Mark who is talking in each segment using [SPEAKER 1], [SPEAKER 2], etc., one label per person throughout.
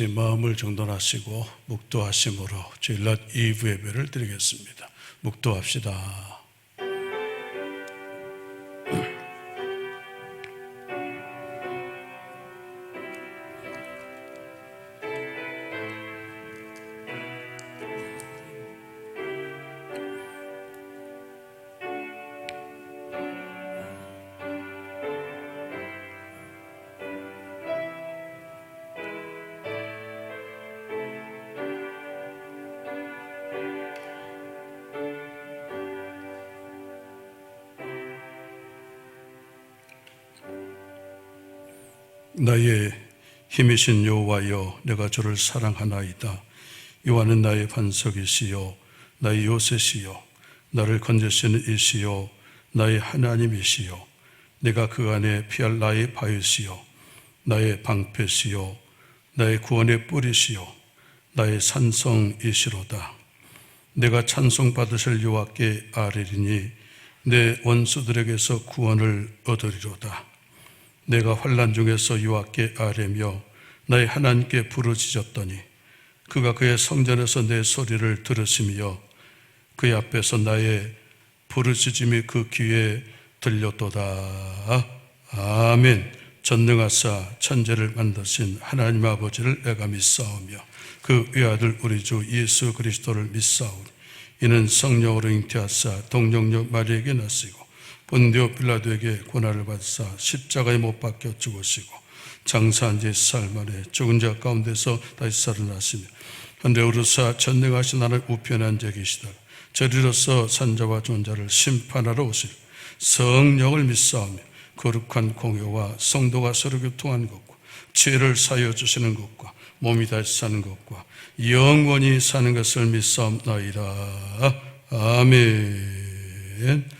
[SPEAKER 1] 마음을 정돈하시고 묵도하심으로 주일낮 2부 예배를 드리겠습니다. 묵도합시다. 나의 힘이신 여호와여, 내가 주를 사랑하나이다. 여호와는 나의 반석이시요 나의 요새시요 나를 건지시는 이시요 나의 하나님이시요 내가 그 안에 피할 나의 바위시요 나의 방패시요 나의 구원의 뿌리시요 나의 산성이시로다. 내가 찬송받으실 여호와께 아뢰리니 내 원수들에게서 구원을 얻으리로다. 내가 환난 중에서 여호와께 아뢰며 나의 하나님께 부르짖었더니 그가 그의 성전에서 내 소리를 들으시며 그의 앞에서 나의 부르짖음이 그 귀에 들렸도다. 아멘. 전능하사 천지를 만드신 하나님 아버지를 내가 믿사오며 그 외아들 우리 주 예수 그리스도를 믿사오니 이는 성령으로 잉태하사 동정녀 마리에게 나시고 본디오 빌라도에게 고난을 받으사 십자가에 못 박혀 죽으시고 장사한 지 사흘 만에 죽은 자 가운데서 다시 살아나시며 현대 오르사 전능하신 하나님 우편에 앉아 계시다가 저리로서 산자와 존자를 심판하러 오실 성령을 믿사오며 거룩한 공회와 성도가 서로 교통하는 것과 죄를 사하여 주시는 것과 몸이 다시 사는 것과 영원히 사는 것을 믿사옵나이다. 아멘.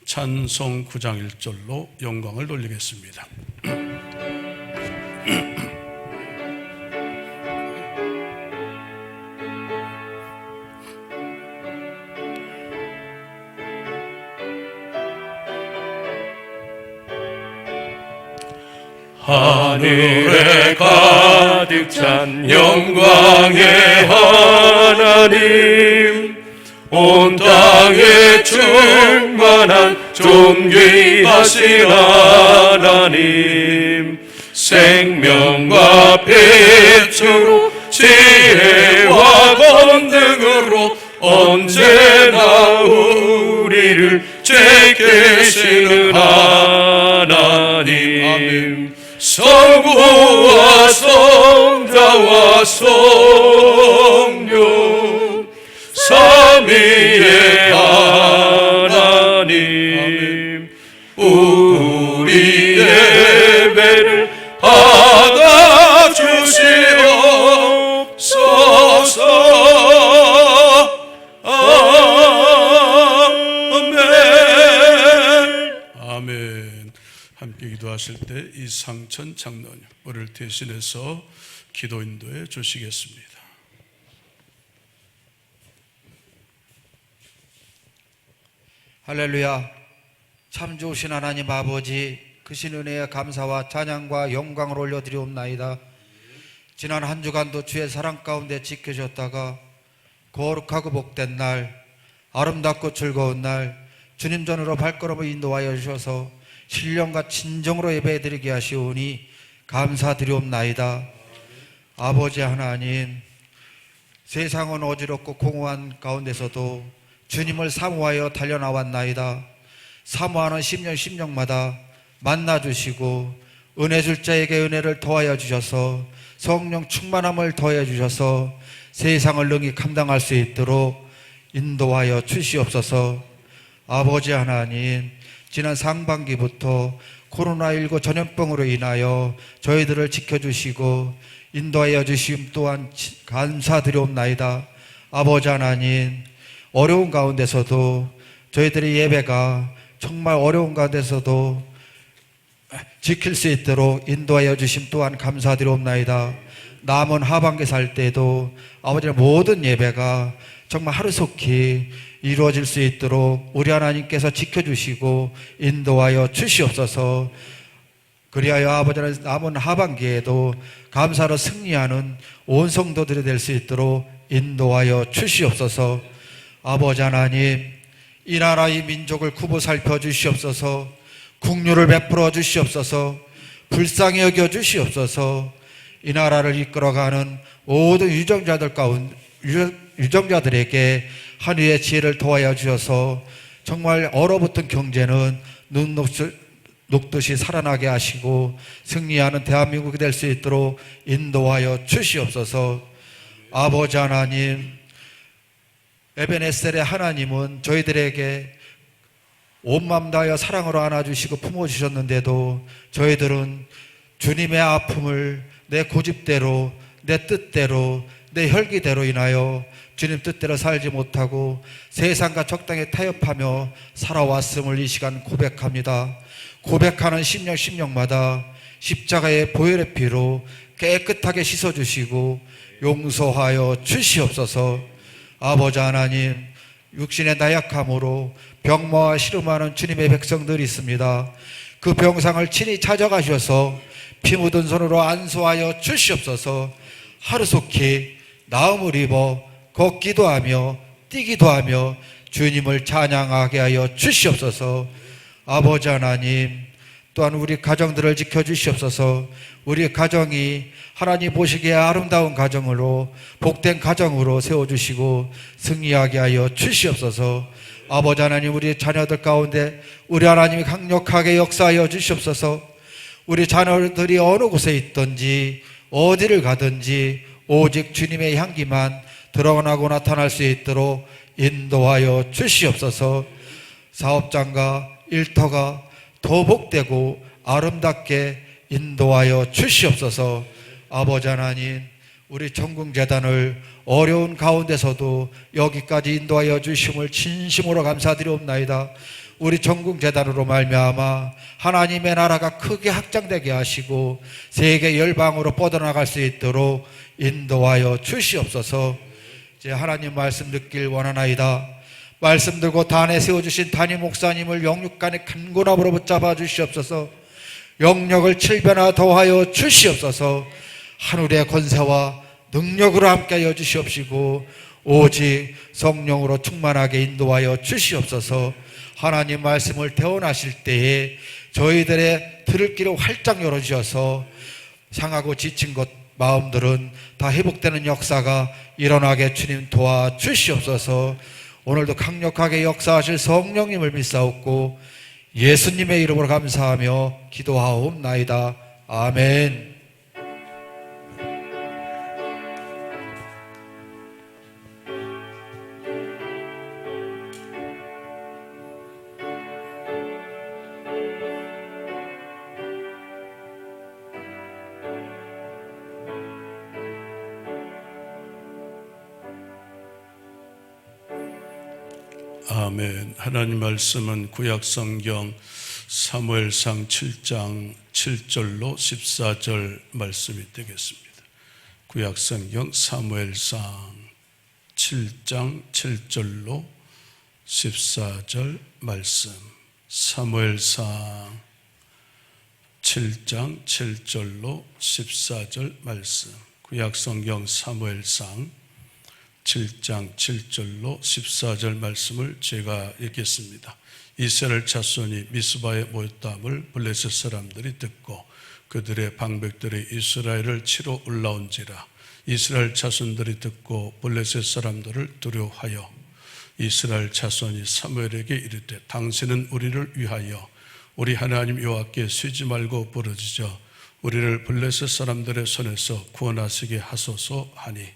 [SPEAKER 1] 찬송 9장 1절로 영광을 돌리겠습니다.
[SPEAKER 2] 하늘에 가득 찬 영광의 하나님, 온 땅에 충만한 존귀하신 하나님, 생명과 빛으로 지혜와 권능으로 언제나 우리를 지키시는 하나님, 성부와 성자와 성령 삼위의 하나님, 우리 예배를 받아주시옵소서. 아멘.
[SPEAKER 1] 아멘. 함께 기도하실 때 이상천 장로님 우리를 대신해서 기도 인도해 주시겠습니다.
[SPEAKER 3] 할렐루야. 참 좋으신 하나님 아버지, 크신 은혜에 감사와 찬양과 영광을 올려드리옵나이다. 지난 한 주간도 주의 사랑 가운데 지켜주셨다가 거룩하고 복된 날, 아름답고 즐거운 날, 주님 전으로 발걸음을 인도하여 주셔서 신령과 진정으로 예배드리게 하시오니 감사드리옵나이다. 아버지 하나님, 세상은 어지럽고 공허한 가운데서도 주님을 사모하여 달려나왔나이다. 사모하는 심령마다 만나주시고 은혜 줄 자에게 은혜를 더하여 주셔서 성령 충만함을 더하여 주셔서 세상을 능히 감당할 수 있도록 인도하여 주시옵소서. 아버지 하나님, 지난 상반기부터 코로나19 전염병으로 인하여 저희들을 지켜주시고 인도하여 주심 또한 감사드리옵나이다. 아버지 하나님, 어려운 가운데서도 저희들의 예배가 정말 어려운 가운데서도 지킬 수 있도록 인도하여 주심 또한 감사드리옵나이다. 남은 하반기 살 때도 아버지의 모든 예배가 정말 하루속히 이루어질 수 있도록 우리 하나님께서 지켜주시고 인도하여 주시옵소서. 그리하여 아버지는 남은 하반기에도 감사로 승리하는 온 성도들이 될 수 있도록 인도하여 주시옵소서. 아버지 하나님, 이 나라 이 민족을 구보 살펴 주시옵소서. 국류를 베풀어 주시옵소서. 불쌍히 여겨 주시옵소서. 이 나라를 이끌어가는 모든 유정자들에게 한위의 지혜를 도와여 주셔서 정말 얼어붙은 경제는 눈 녹듯이 살아나게 하시고 승리하는 대한민국이 될 수 있도록 인도하여 주시옵소서. 아버지 하나님, 에베네셀의 하나님은 저희들에게 온 마음 다하여 사랑으로 안아주시고 품어주셨는데도 저희들은 주님의 아픔을 내 고집대로, 내 뜻대로, 내 혈기대로 인하여 주님 뜻대로 살지 못하고 세상과 적당히 타협하며 살아왔음을 이 시간 고백합니다. 고백하는 심령마다 십자가의 보혈의 피로 깨끗하게 씻어주시고 용서하여 주시옵소서. 아버지 하나님, 육신의 나약함으로 병마와 시름하는 주님의 백성들이 있습니다. 그 병상을 친히 찾아가셔서 피 묻은 손으로 안수하여 주시옵소서. 하루속히 나음을 입어 걷기도 하며 뛰기도 하며 주님을 찬양하게 하여 주시옵소서. 아버지 하나님, 또한 우리 가정들을 지켜주시옵소서. 우리 가정이 하나님 보시기에 아름다운 가정으로, 복된 가정으로 세워주시고 승리하게 하여 주시옵소서. 아버지 하나님, 우리 자녀들 가운데 우리 하나님이 강력하게 역사하여 주시옵소서. 우리 자녀들이 어느 곳에 있든지 어디를 가든지 오직 주님의 향기만 드러나고 나타날 수 있도록 인도하여 주시옵소서. 사업장과 일터가 더 복되고 아름답게 인도하여 주시옵소서. 아버지 하나님, 우리 전궁재단을 어려운 가운데서도 여기까지 인도하여 주심을 진심으로 감사드리옵나이다. 우리 전궁재단으로 말미암아 하나님의 나라가 크게 확장되게 하시고 세계 열방으로 뻗어나갈 수 있도록 인도하여 주시옵소서. 이제 하나님 말씀 듣길 원하나이다. 말씀 들고 단에 세워주신 담임 목사님을 영육간의 간곤함으로 붙잡아 주시옵소서. 영력을 7배나 더하여 주시옵소서. 하늘의 권세와 능력으로 함께하여 주시옵시고 오직 성령으로 충만하게 인도하여 주시옵소서. 하나님 말씀을 대언하실 때에 저희들의 들을 길을 활짝 열어주셔서 상하고 지친 것 마음들은 다 회복되는 역사가 일어나게 주님 도와주시옵소서. 오늘도 강력하게 역사하실 성령님을 믿사옵고 예수님의 이름으로 감사하며 기도하옵나이다. 아멘.
[SPEAKER 1] 아멘. 하나님 말씀은 구약성경 사무엘상 7장 7절로 14절 말씀이 되겠습니다. 구약성경 사무엘상 7장 7절로 14절 말씀. 사무엘상 7장 7절로 14절 말씀. 구약성경 사무엘상 7장 7절로 14절 말씀을 제가 읽겠습니다. 이스라엘 자손이 미스바에 모였다함을 블레셋 사람들이 듣고 그들의 방백들이 이스라엘을 치러 올라온지라. 이스라엘 자손들이 듣고 블레셋 사람들을 두려워하여 이스라엘 자손이 사무엘에게 이르되 당신은 우리를 위하여 우리 하나님 여호와께 쉬지 말고 부르짖어 우리를 블레셋 사람들의 손에서 구원하시게 하소서 하니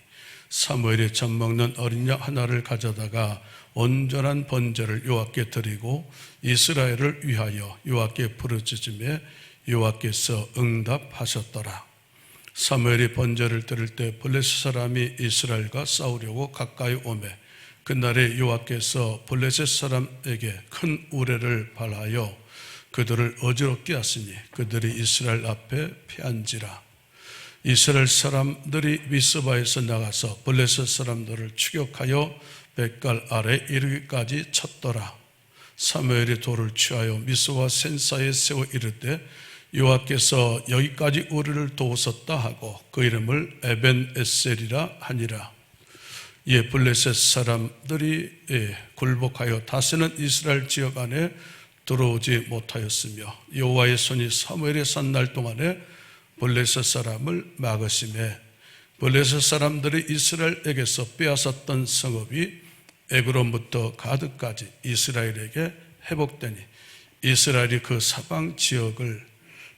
[SPEAKER 1] 사무엘이 젖먹는 어린 양 하나를 가져다가 온전한 번제를 여호와께 드리고 이스라엘을 위하여 여호와께 부르짖음에 여호와께서 응답하셨더라. 사무엘이 번제를 드릴 때 블레셋 사람이 이스라엘과 싸우려고 가까이 오매 그날에 여호와께서 블레셋 사람에게 큰 우레를 발하여 그들을 어지럽게 하시니 그들이 이스라엘 앞에 패한지라. 이스라엘 사람들이 미스바에서 나가서 블레셋 사람들을 추격하여 뱃갈 아래 이르기까지 쳤더라. 사무엘이 돌을 취하여 미스바 센사에 세워 이르되 여호와께서 여기까지 우리를 도우셨다 하고 그 이름을 에벤에셀이라 하니라. 블레셋 사람들이 굴복하여 다시는 이스라엘 지역 안에 들어오지 못하였으며 여호와의 손이 사무엘에 산 날 동안에 블레셋 사람을 막으심에 블레셋 사람들이 이스라엘에게서 빼앗았던 성읍이 에그론부터 가드까지 이스라엘에게 회복되니 이스라엘이 그 사방 지역을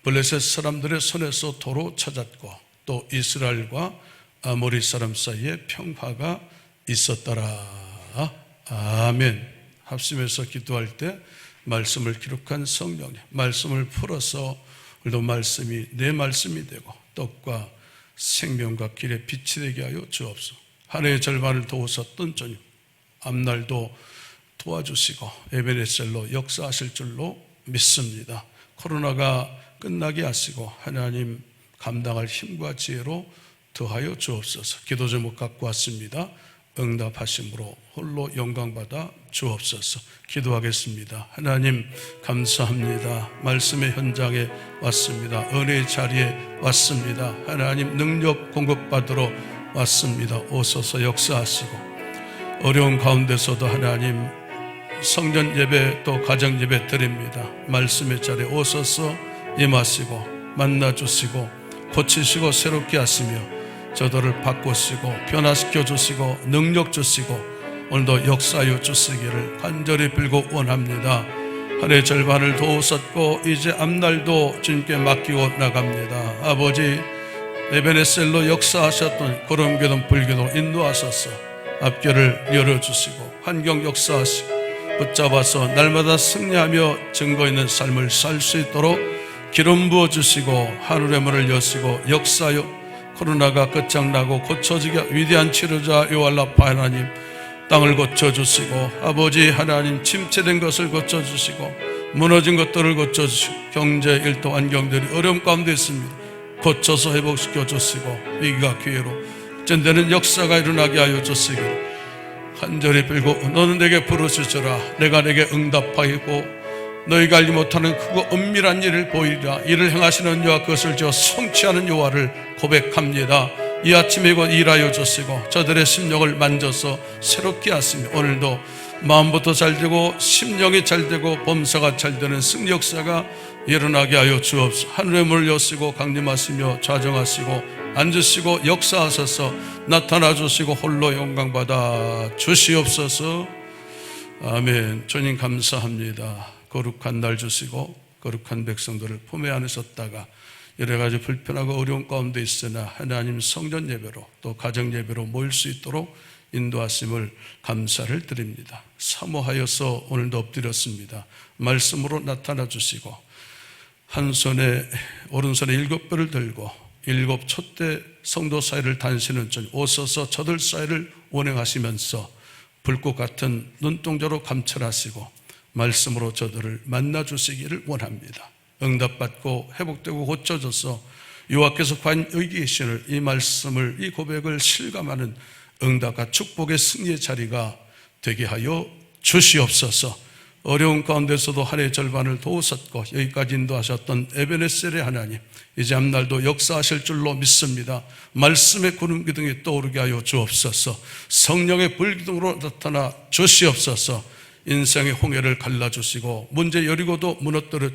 [SPEAKER 1] 블레셋 사람들의 손에서 도로 찾았고 또 이스라엘과 아모리 사람 사이에 평화가 있었더라. 아멘. 합심해서 기도할 때 말씀을 기록한 성령님, 말씀을 풀어서 오늘도 말씀이 내 말씀이 되고 떡과 생명과 길의 빛이 되게 하여 주옵소서. 한 해의 절반을 도우셨던 주님, 앞날도 도와주시고 에베네셀로 역사하실 줄로 믿습니다. 코로나가 끝나게 하시고 하나님 감당할 힘과 지혜로 더하여 주옵소서. 기도 제목 갖고 왔습니다. 응답하심으로 홀로 영광받아 주옵소서. 기도하겠습니다. 하나님 감사합니다. 말씀의 현장에 왔습니다. 은혜의 자리에 왔습니다. 하나님 능력 공급받으러 왔습니다. 오소서 역사하시고 어려운 가운데서도 하나님 성전 예배 또 가정 예배 드립니다. 말씀의 자리에 오소서 임하시고 만나주시고 고치시고 새롭게 하시며 저들을 바꾸시고 변화시켜 주시고 능력 주시고 오늘도 역사하여 주시기를 간절히 빌고 원합니다. 한 해 절반을 도우셨고 이제 앞날도 주님께 맡기고 나갑니다. 아버지 에베네셀로 역사하셨던 구름기둥 불기둥 인도하셔서 앞길을 열어주시고 환경 역사하시고 붙잡아서 날마다 승리하며 증거 있는 삶을 살 수 있도록 기름 부어주시고 하늘의 문을 여시고 역사하여 코로나가 끝장나고 고쳐지게 위대한 치료자 요알라파 하나님 땅을 고쳐주시고 아버지 하나님 침체된 것을 고쳐주시고 무너진 것들을 고쳐주시고 경제 일도 환경들이 어려움 가운데 있습니다. 고쳐서 회복시켜 주시고 위기가 기회로 전되는 역사가 일어나게 하여 주시기를 간절히 빌고 너는 내게 부르짖으라. 내가 내게 응답하이고 너희가 알지 못하는 크고 은밀한 일을 보이리라. 이를 행하시는 여호와 그것을 저 성취하는 여호와를 고백합니다. 이 아침에 이곳 일하여 주시고 저들의 심령을 만져서 새롭게 하시며 오늘도 마음부터 잘 되고 심령이 잘 되고 범사가 잘 되는 승리 역사가 일어나게 하여 주옵소서. 하늘의 문을 여시고 강림하시며 좌정하시고 앉으시고 역사하셔서 나타나 주시고 홀로 영광받아 주시옵소서. 아멘. 주님 감사합니다. 거룩한 날 주시고 거룩한 백성들을 품에 안으셨다가 여러 가지 불편하고 어려운 가운데 있으나 하나님 성전 예배로 또 가정 예배로 모일 수 있도록 인도하심을 감사를 드립니다. 사모하여서 오늘도 엎드렸습니다. 말씀으로 나타나 주시고 한 손에 오른손에 7뼈를 들고 7 촛대 성도 사이를 다니시는 주 오셔서 저들 사이를 운행하시면서 불꽃 같은 눈동자로 감찰하시고 말씀으로 저들을 만나 주시기를 원합니다. 응답받고 회복되고 고쳐져서 여호와께서 과연 여기 계시는 이 말씀을 이 고백을 실감하는 응답과 축복의 승리의 자리가 되게 하여 주시옵소서. 어려운 가운데서도 한 해 절반을 도우셨고 여기까지 인도하셨던 에베네셀의 하나님 이제 앞날도 역사하실 줄로 믿습니다. 말씀의 구름기둥이 떠오르게 하여 주옵소서. 성령의 불기둥으로 나타나 주시옵소서. 인생의 홍해를 갈라주시고 문제 여리고도 무너뜨려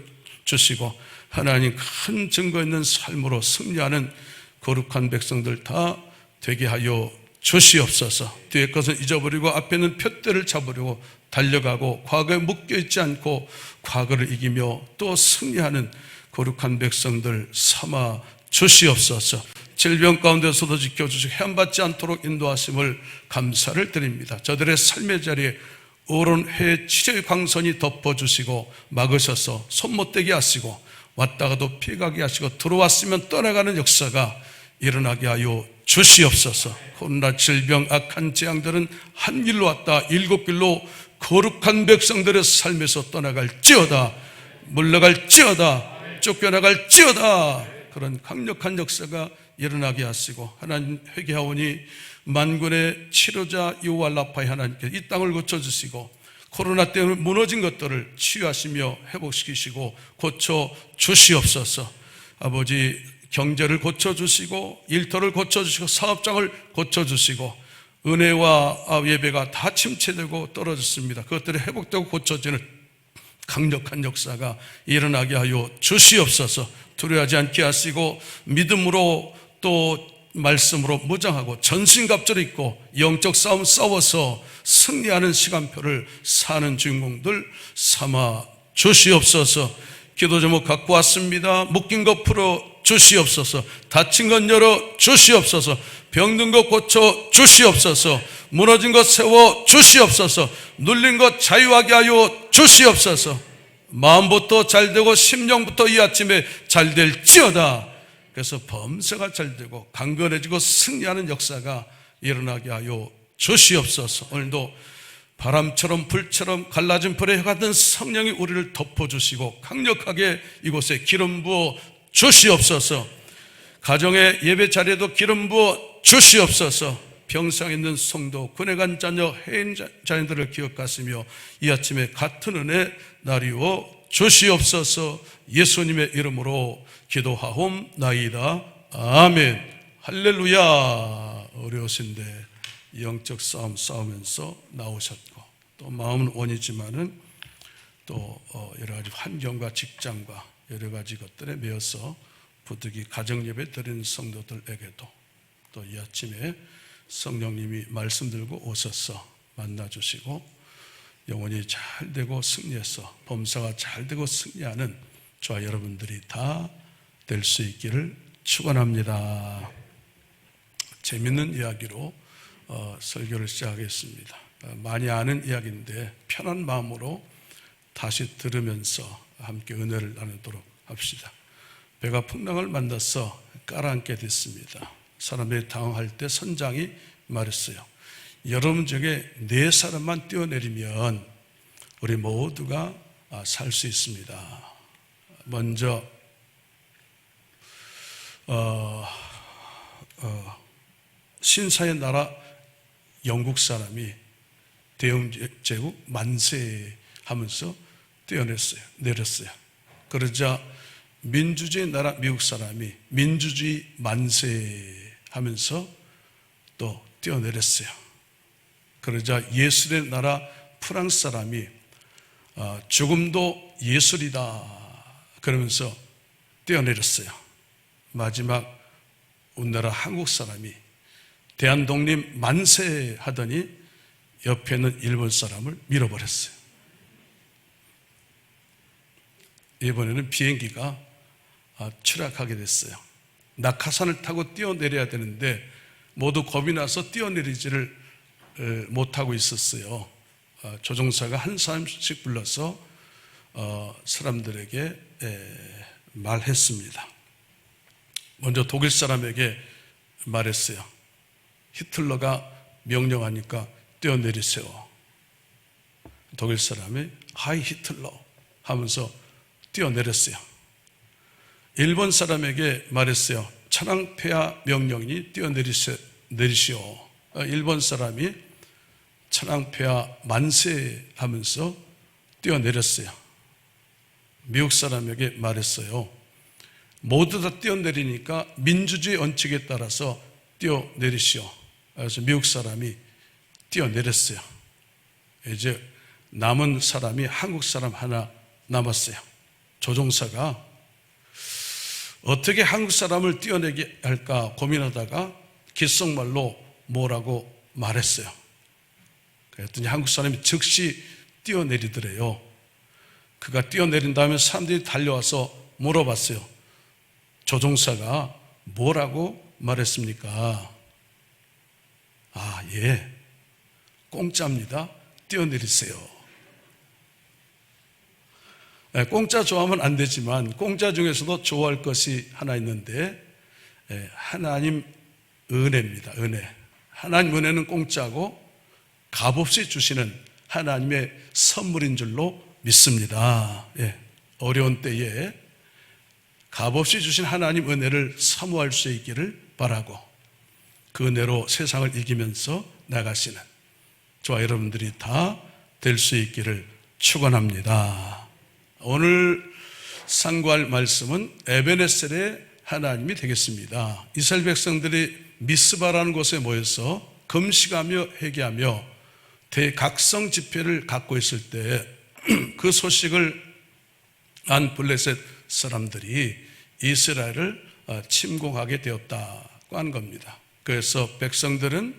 [SPEAKER 1] 주시고 하나님 큰 증거 있는 삶으로 승리하는 거룩한 백성들 다 되게 하여 주시옵소서. 뒤에 것은 잊어버리고 앞에 있는 푯대를 잡으려고 달려가고 과거에 묶여있지 않고 과거를 이기며 또 승리하는 거룩한 백성들 삼아 주시옵소서. 질병 가운데서도 지켜주시고 해안받지 않도록 인도하심을 감사를 드립니다. 저들의 삶의 자리에 오른 해 치료의 광선이 덮어주시고 막으셔서 손 못대게 하시고 왔다가도 피해가게 하시고 들어왔으면 떠나가는 역사가 일어나게 하여 주시옵소서. 코로나 질병 악한 재앙들은 한 길로 왔다 7길로 거룩한 백성들의 삶에서 떠나갈지어다 물러갈지어다 쫓겨나갈지어다 그런 강력한 역사가 일어나게 하시고 하나님 회개하오니 만군의 치료자 여호와 라파의 하나님께 이 땅을 고쳐주시고 코로나 때문에 무너진 것들을 치유하시며 회복시키시고 고쳐 주시옵소서. 아버지, 경제를 고쳐 주시고 일터를 고쳐 주시고 사업장을 고쳐 주시고 은혜와 예배가 다 침체되고 떨어졌습니다. 그것들이 회복되고 고쳐지는 강력한 역사가 일어나게 하여 주시옵소서. 두려워하지 않게 하시고 믿음으로 또 말씀으로 무장하고 전신갑주를 입고 영적 싸움 싸워서 승리하는 시간표를 사는 주인공들 삼아 주시옵소서. 기도 제목 갖고 왔습니다. 묶인 것 풀어 주시옵소서. 다친 것 열어 주시옵소서. 병든 것 고쳐 주시옵소서. 무너진 것 세워 주시옵소서. 눌린 것 자유하게 하여 주시옵소서. 마음부터 잘되고 심령부터 이 아침에 잘될지어다. 그래서 범사가 잘되고 강건해지고 승리하는 역사가 일어나게 하여 주시옵소서. 오늘도 바람처럼 불처럼 갈라진 불에 같은 성령이 우리를 덮어주시고 강력하게 이곳에 기름 부어 주시옵소서. 가정의 예배 자리에도 기름 부어 주시옵소서. 병상에 있는 성도, 군에 간 자녀, 해인 자녀들을 기억하시며 이 아침에 같은 은혜 나리워 주시옵소서. 예수님의 이름으로 기도하옵나이다. 아멘. 할렐루야. 어려우신데 영적 싸움 싸우면서 나오셨고 또 마음은 원이지만은 또 여러 가지 환경과 직장과 여러 가지 것들에 매여서 부득이 가정 예배 드리는 성도들에게도 또 이 아침에 성령님이 말씀 들고 오셔서 만나주시고 영혼이 잘 되고 승리해서 범사가 잘 되고 승리하는 저와 여러분들이 다 될 수 있기를 축원합니다. 재밌는 이야기로 설교를 시작하겠습니다. 많이 아는 이야기인데 편한 마음으로 다시 들으면서 함께 은혜를 나누도록 합시다. 배가 풍랑을 만나서 깔아앉게 됐습니다. 사람들이 당황할 때 선장이 말했어요. 여러분 중에 4사람만 뛰어내리면 우리 모두가 살 수 있습니다. 먼저 신사의 나라 영국 사람이 대영제국 만세하면서 내렸어요. 그러자 민주주의 나라 미국 사람이 민주주의 만세하면서 또 뛰어내렸어요. 그러자 예술의 나라 프랑스 사람이 죽음도 예술이다 그러면서 뛰어내렸어요. 마지막 우리나라 한국 사람이 대한독립 만세 하더니 옆에 있는 일본 사람을 밀어버렸어요. 이번에는 비행기가 추락하게 됐어요. 낙하산을 타고 뛰어내려야 되는데 모두 겁이 나서 뛰어내리지를 못하고 있었어요. 조종사가 한 사람씩 불러서 사람들에게 말했습니다. 먼저 독일 사람에게 말했어요. 히틀러가 명령하니까 뛰어내리세요. 독일 사람이 하이 히틀러 하면서 뛰어내렸어요. 일본 사람에게 말했어요. 천황폐하 명령이니 뛰어내리시오. 일본 사람이 천황폐하 만세 하면서 뛰어내렸어요. 미국 사람에게 말했어요. 모두 다 뛰어내리니까 민주주의 원칙에 따라서 뛰어내리시오. 그래서 미국 사람이 뛰어내렸어요. 이제 남은 사람이 한국 사람 하나 남았어요. 조종사가 어떻게 한국 사람을 뛰어내게 할까 고민하다가 귓속말로 뭐라고 말했어요. 그랬더니 한국 사람이 즉시 뛰어내리더래요. 그가 뛰어내린 다음에 사람들이 달려와서 물어봤어요. 조종사가 뭐라고 말했습니까? 예, 공짜입니다. 뛰어내리세요. 공짜 좋아하면 안 되지만 공짜 중에서도 좋아할 것이 하나 있는데 하나님 은혜입니다. 은혜. 하나님 은혜는 공짜고 값없이 주시는 하나님의 선물인 줄로 믿습니다. 어려운 때에 값없이 주신 하나님 은혜를 사모할 수 있기를 바라고 그 은혜로 세상을 이기면서 나가시는 저와 여러분들이 다 될 수 있기를 축원합니다. 오늘 상고할 말씀은 에베네셀의 하나님이 되겠습니다. 이스라엘 백성들이 미스바라는 곳에 모여서 금식하며 회개하며 대각성 집회를 갖고 있을 때 그 소식을 안 블레셋 사람들이 이스라엘을 침공하게 되었다고 한 겁니다. 그래서 백성들은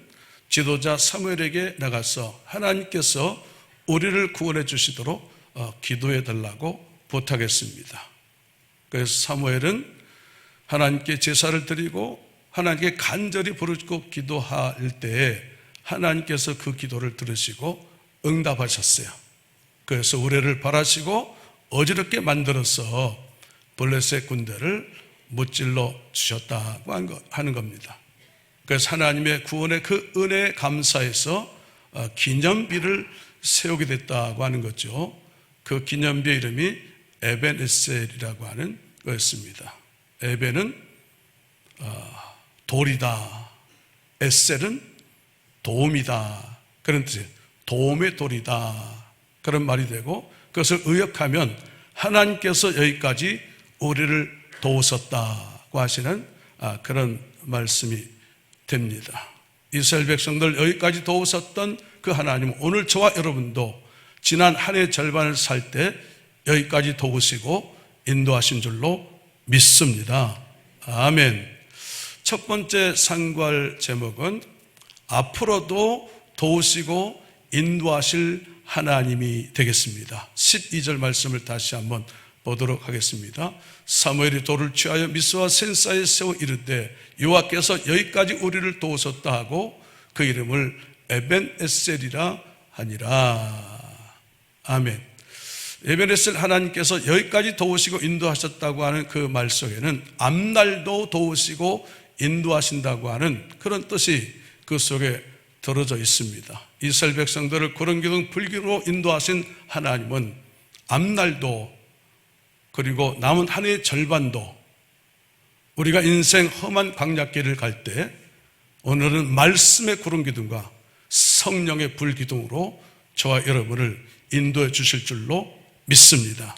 [SPEAKER 1] 지도자 사무엘에게 나가서 하나님께서 우리를 구원해 주시도록 기도해 달라고 부탁했습니다. 그래서 사무엘은 하나님께 제사를 드리고 하나님께 간절히 부르짖고 기도할 때에 하나님께서 그 기도를 들으시고 응답하셨어요. 그래서 우레를 벌하시고 어지럽게 만들어서 블레셋 군대를 무찔러 주셨다고 하는 겁니다. 그래서 하나님의 구원의 그 은혜에 감사해서 기념비를 세우게 됐다고 하는 거죠. 그 기념비의 이름이 에벤에셀이라고 하는 거였습니다. 에벤은 돌이다, 에셀은 도움이다, 그런 뜻이에요. 도움의 돌이다, 그런 말이 되고, 그것을 의역하면 하나님께서 여기까지 우리를 도우셨다고 하시는 그런 말씀이 됩니다. 이스라엘 백성들 여기까지 도우셨던 그 하나님은 오늘 저와 여러분도 지난 한 해 절반을 살 때 여기까지 도우시고 인도하신 줄로 믿습니다. 아멘. 첫 번째 상고할 제목은 앞으로도 도우시고 인도하실 하나님이 되겠습니다. 12절 말씀을 다시 한번 보도록 하겠습니다. 사무엘이 돌을 취하여 미스와 센사에 세워 이르되 여호와께서 여기까지 우리를 도우셨다 하고 그 이름을 에벤에셀이라 하니라. 아멘. 에벤에셀, 하나님께서 여기까지 도우시고 인도하셨다고 하는 그 말 속에는 앞날도 도우시고 인도하신다고 하는 그런 뜻이 그 속에 들어져 있습니다. 이스라엘 백성들을 구름기둥 불기로 인도하신 하나님은 앞날도 그리고 남은 한 해의 절반도 우리가 인생 험한 광야길을 갈 때 오늘은 말씀의 구름기둥과 성령의 불기둥으로 저와 여러분을 인도해 주실 줄로 믿습니다.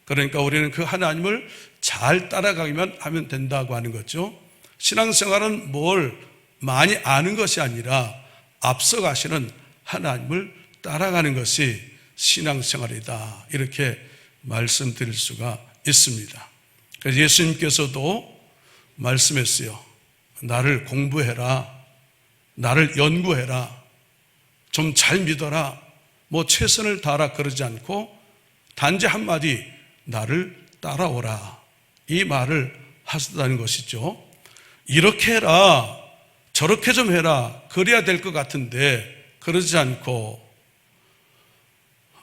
[SPEAKER 1] 그러니까 우리는 그 하나님을 잘 따라가기만 하면 된다고 하는 거죠. 신앙생활은 뭘 많이 아는 것이 아니라 앞서가시는 하나님을 따라가는 것이 신앙생활이다, 이렇게 말씀드릴 수가 있습니다. 그래서 예수님께서도 말씀했어요. 나를 공부해라, 나를 연구해라, 좀 잘 믿어라, 뭐 최선을 다하라 그러지 않고 단지 한마디 나를 따라오라, 이 말을 하셨다는 것이죠. 이렇게 해라, 저렇게 좀 해라, 그래야 될 것 같은데 그러지 않고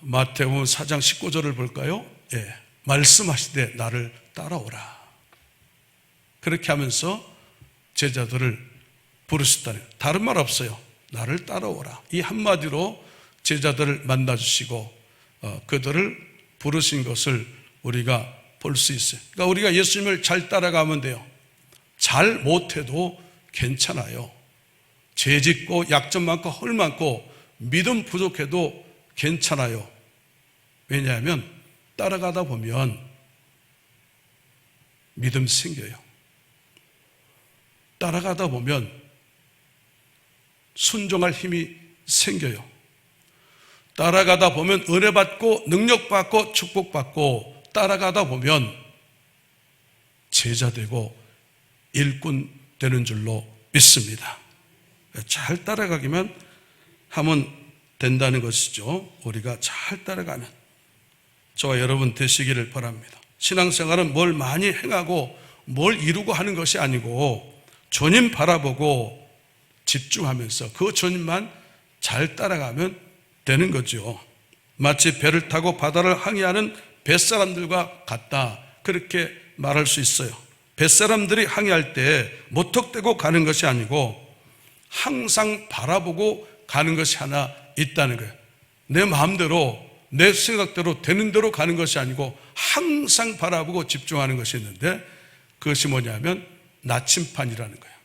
[SPEAKER 1] 마태복음 4장 19절을 볼까요? 예, 말씀하시되 나를 따라오라, 그렇게 하면서 제자들을 부르셨다는, 다른 말 없어요. 나를 따라오라, 이 한마디로 제자들을 만나주시고 그들을 부르신 것을 우리가 볼 수 있어요. 그러니까 우리가 예수님을 잘 따라가면 돼요. 잘 못해도 괜찮아요. 죄 짓고 약점 많고 헐 많고 믿음 부족해도 괜찮아요. 왜냐하면 따라가다 보면 믿음 생겨요. 따라가다 보면 순종할 힘이 생겨요. 따라가다 보면 은혜 받고 능력 받고 축복 받고, 따라가다 보면 제자 되고 일꾼 되는 줄로 믿습니다. 잘 따라가기만 하면 된다는 것이죠. 우리가 잘 따라가는 저와 여러분 되시기를 바랍니다. 신앙생활은 뭘 많이 행하고 뭘 이루고 하는 것이 아니고 주님 바라보고 집중하면서 그 주님만 잘 따라가면 되는 거죠. 마치 배를 타고 바다를 항해하는 뱃사람들과 같다, 그렇게 말할 수 있어요. 뱃사람들이 항해할 때 무턱대고 가는 것이 아니고 항상 바라보고 가는 것이 하나 있다는 거예요. 내 마음대로 내 생각대로 되는 대로 가는 것이 아니고 항상 바라보고 집중하는 것이 있는데, 그것이 뭐냐면 나침판이라는 거예요.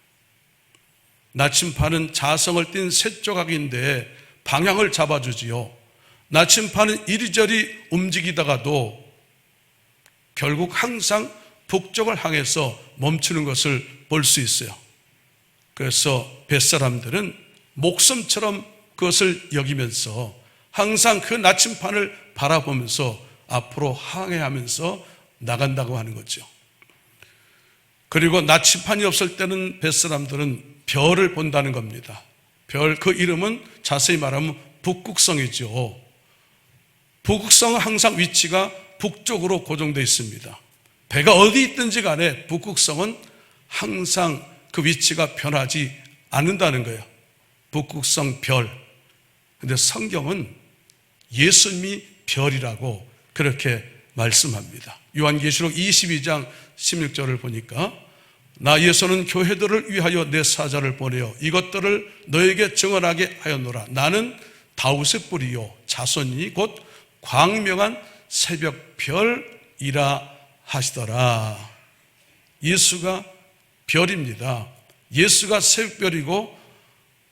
[SPEAKER 1] 나침판은 자성을 띤 쇠조각인데 방향을 잡아주지요. 나침판은 이리저리 움직이다가도 결국 항상 북쪽을 향해서 멈추는 것을 볼 수 있어요. 그래서 뱃사람들은 목숨처럼 그것을 여기면서 항상 그 나침판을 바라보면서 앞으로 항해하면서 나간다고 하는 거죠. 그리고 나침판이 없을 때는 뱃사람들은 별을 본다는 겁니다. 별, 그 이름은 자세히 말하면 북극성이죠. 북극성은 항상 위치가 북쪽으로 고정되어 있습니다. 배가 어디 있든지 간에 북극성은 항상 그 위치가 변하지 않는다는 거예요. 북극성 별. 근데 성경은 예수님이 별이라고 그렇게 말씀합니다. 요한계시록 22장 16절을 보니까 나 예수는 교회들을 위하여 내 사자를 보내어 이것들을 너에게 증언하게 하였노라. 나는 다윗의 뿌리요 자손이 곧 광명한 새벽별이라 하시더라. 예수가 별입니다. 예수가 새벽별이고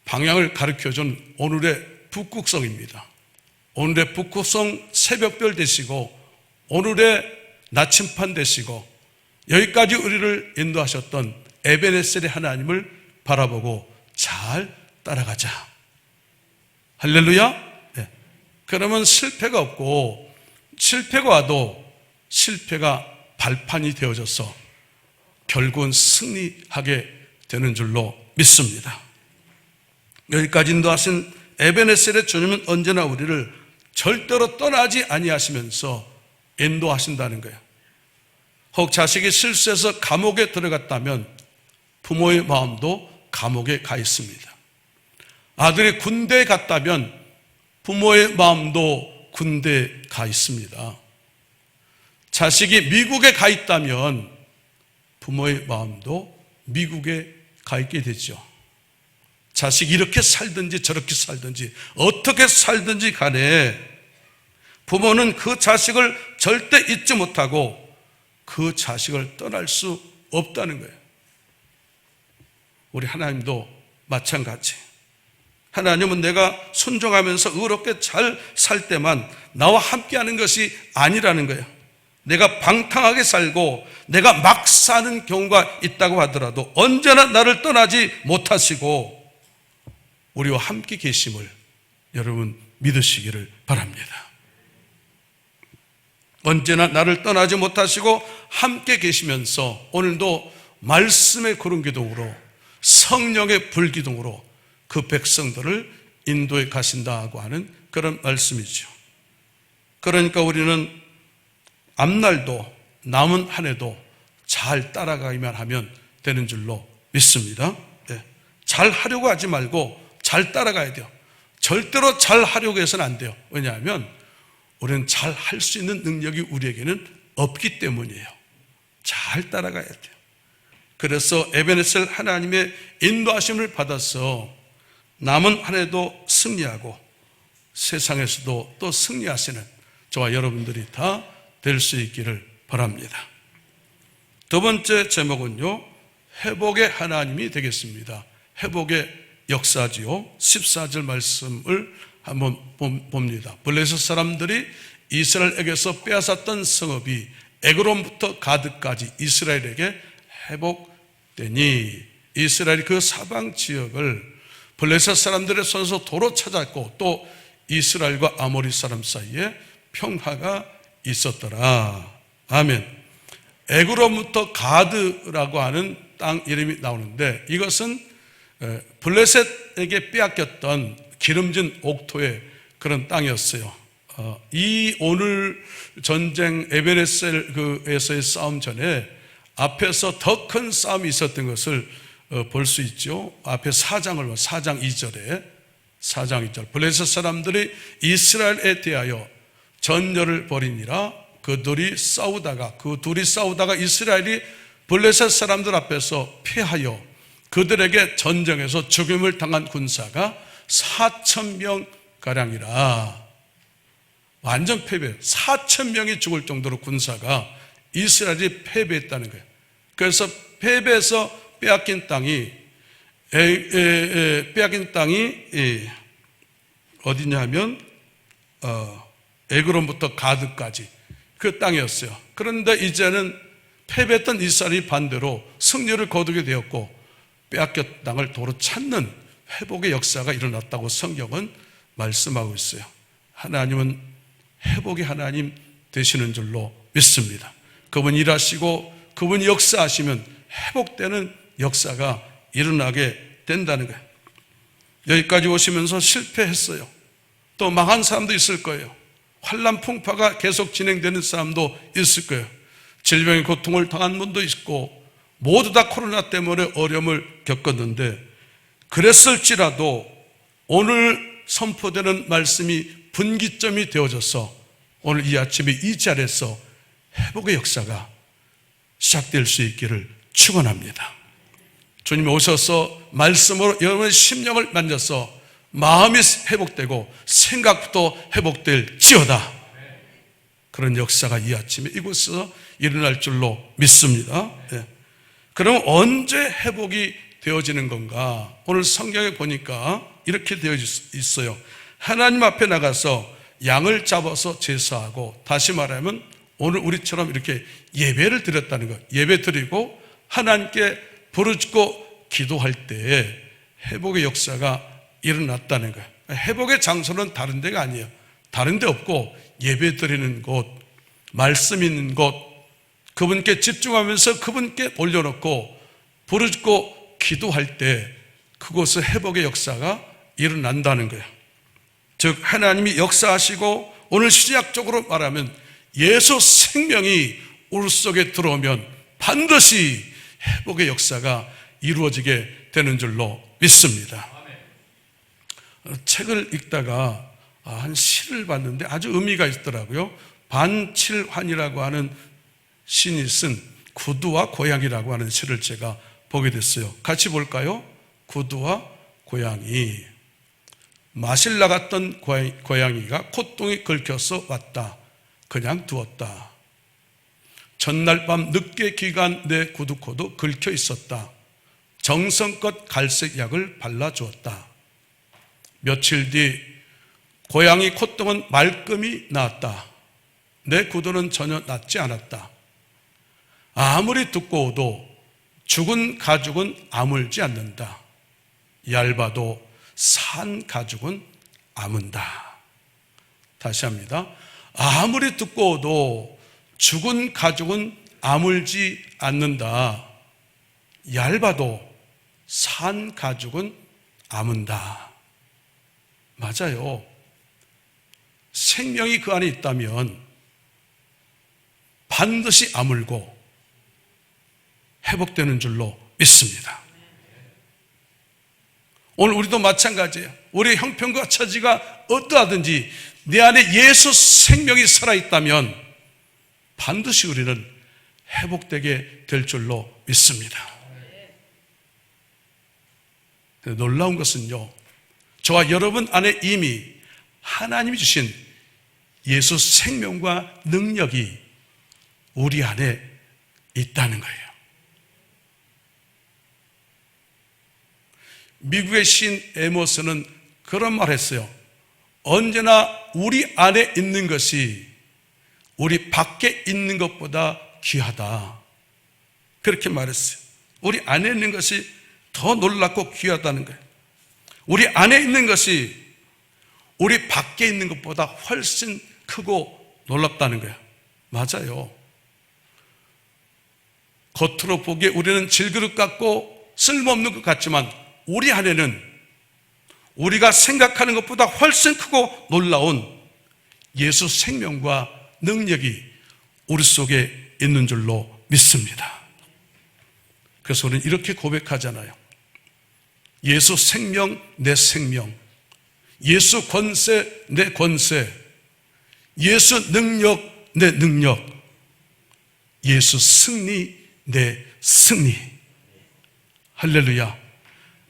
[SPEAKER 1] 방향을 가르쳐준 오늘의 북극성입니다. 오늘의 북극성 새벽별 되시고 오늘의 나침판 되시고 여기까지 우리를 인도하셨던 에베네셀의 하나님을 바라보고 잘 따라가자. 할렐루야. 네. 그러면 실패가 없고 실패가 와도 실패가 발판이 되어져서 결국은 승리하게 되는 줄로 믿습니다. 여기까지 인도하신 에베네셀의 주님은 언제나 우리를 절대로 떠나지 아니하시면서 인도하신다는 거예요. 혹 자식이 실수해서 감옥에 들어갔다면 부모의 마음도 감옥에 가 있습니다. 아들이 군대에 갔다면 부모의 마음도 군대에 가 있습니다. 자식이 미국에 가 있다면 부모의 마음도 미국에 가 있게 되죠. 자식이 이렇게 살든지 저렇게 살든지 어떻게 살든지 간에 부모는 그 자식을 절대 잊지 못하고 그 자식을 떠날 수 없다는 거예요. 우리 하나님도 마찬가지. 하나님은 내가 순종하면서 의롭게 잘 살 때만 나와 함께하는 것이 아니라는 거예요. 내가 방탕하게 살고 내가 막 사는 경우가 있다고 하더라도 언제나 나를 떠나지 못하시고 우리와 함께 계심을 여러분 믿으시기를 바랍니다. 언제나 나를 떠나지 못하시고 함께 계시면서 오늘도 말씀의 구름기둥으로 성령의 불기둥으로 그 백성들을 인도해 가신다고 하는 그런 말씀이죠. 그러니까 우리는 앞날도 남은 한 해도 잘 따라가기만 하면 되는 줄로 믿습니다. 네. 잘 하려고 하지 말고 잘 따라가야 돼요. 절대로 잘 하려고 해서는 안 돼요. 왜냐하면 우리는 잘 할 수 있는 능력이 우리에게는 없기 때문이에요. 잘 따라가야 돼요. 그래서 에베네셀 하나님의 인도하심을 받아서 남은 한 해도 승리하고 세상에서도 또 승리하시는 저와 여러분들이 다 될 수 있기를 바랍니다. 두 번째 제목은요, 회복의 하나님이 되겠습니다. 회복의 역사지요. 14절 말씀을 한번 봅니다. 블레셋 사람들이 이스라엘에게서 빼앗았던 성읍이 에그론부터 가드까지 이스라엘에게 회복되니 이스라엘이 그 사방 지역을 블레셋 사람들의 손에서 도로 찾았고 또 이스라엘과 아모리 사람 사이에 평화가 있었더라. 아멘. 에그론부터 가드라고 하는 땅 이름이 나오는데 이것은 블레셋에게 빼앗겼던 기름진 옥토의 그런 땅이었어요. 이 오늘 전쟁 에베네셀에서의 싸움 전에 앞에서 더 큰 싸움이 있었던 것을 볼 수 있죠. 앞에 4장 2절에 4장 2절 블레셋 사람들이 이스라엘에 대하여 전열을 벌이니라. 그 둘이 싸우다가 이스라엘이 블레셋 사람들 앞에서 패하여 그들에게 전쟁에서 죽임을 당한 군사가 4,000명 가량이라. 완전 패배. 4,000명이 죽을 정도로 군사가 이스라엘이 패배했다는 거예요. 그래서 패배해서 빼앗긴 땅이 어디냐 하면 에그론부터 가드까지 그 땅이었어요. 그런데 이제는 패배했던 이스라엘이 반대로 승리를 거두게 되었고 빼앗겼던 땅을 도로 찾는 회복의 역사가 일어났다고 성경은 말씀하고 있어요. 하나님은 회복의 하나님 되시는 줄로 믿습니다. 그분 일하시고 그분이 역사하시면 회복되는 역사가 일어나게 된다는 거예요. 여기까지 오시면서 실패했어요. 또 망한 사람도 있을 거예요. 환난 풍파가 계속 진행되는 사람도 있을 거예요. 질병의 고통을 당한 분도 있고 모두 다 코로나 때문에 어려움을 겪었는데 그랬을지라도 오늘 선포되는 말씀이 분기점이 되어져서 오늘 이 아침에 이 자리에서 회복의 역사가 시작될 수 있기를 축원합니다. 주님이 오셔서 말씀으로 여러분의 심령을 만져서 마음이 회복되고 생각도 회복될지어다. 그런 역사가 이 아침에 이곳에서 일어날 줄로 믿습니다. 예. 그럼 언제 회복이 되어지는 건가? 오늘 성경에 보니까 이렇게 되어 있어요. 하나님 앞에 나가서 양을 잡아서 제사하고, 다시 말하면 오늘 우리처럼 이렇게 예배를 드렸다는 거예요. 예배 드리고 하나님께 부르짖고 기도할 때에 회복의 역사가 일어났다는 거예요. 회복의 장소는 다른 데가 아니에요. 다른 데 없고 예배 드리는 곳, 말씀 있는 곳, 그분께 집중하면서 그분께 올려놓고 부르짖고 기도할 때 그곳에 회복의 역사가 일어난다는 거예요. 즉 하나님이 역사하시고 오늘 시작적으로 말하면 예수 생명이 우리 속에 들어오면 반드시 회복의 역사가 이루어지게 되는 줄로 믿습니다. 책을 읽다가 한 시를 봤는데 아주 의미가 있더라고요. 반칠환이라고 하는 신이 쓴 구두와 고양이라고 하는 시를 제가 보게 됐어요. 같이 볼까요? 구두와 고양이. 마실 나갔던 고양이가 콧등이 긁혀서 왔다. 그냥 두었다. 전날 밤 늦게 귀간 내 구두코도 긁혀 있었다. 정성껏 갈색 약을 발라주었다. 며칠 뒤 고양이 콧등은 말끔히 나았다. 내 구두는 전혀 낫지 않았다. 아무리 두꺼워도 죽은 가죽은 아물지 않는다. 얇아도 산 가죽은 아문다. 다시 합니다. 아무리 두꺼워도 죽은 가죽은 아물지 않는다. 얇아도 산 가죽은 아문다. 맞아요. 생명이 그 안에 있다면 반드시 아물고 회복되는 줄로 믿습니다. 오늘 우리도 마찬가지예요. 우리의 형편과 처지가 어떠하든지 내 안에 예수 생명이 살아있다면 반드시 우리는 회복되게 될 줄로 믿습니다. 놀라운 것은요, 저와 여러분 안에 이미 하나님이 주신 예수 생명과 능력이 우리 안에 있다는 거예요. 미국의 시인 에모스는 그런 말 했어요. 언제나 우리 안에 있는 것이 우리 밖에 있는 것보다 귀하다. 그렇게 말했어요. 우리 안에 있는 것이 더 놀랍고 귀하다는 거예요. 우리 안에 있는 것이 우리 밖에 있는 것보다 훨씬 크고 놀랍다는 거예요. 맞아요. 겉으로 보기에 우리는 질그릇 같고 쓸모없는 것 같지만 우리 안에는 우리가 생각하는 것보다 훨씬 크고 놀라운 예수 생명과 능력이 우리 속에 있는 줄로 믿습니다. 그래서 우리는 이렇게 고백하잖아요. 예수 생명 내 생명, 예수 권세 내 권세, 예수 능력 내 능력, 예수 승리 내 승리. 할렐루야.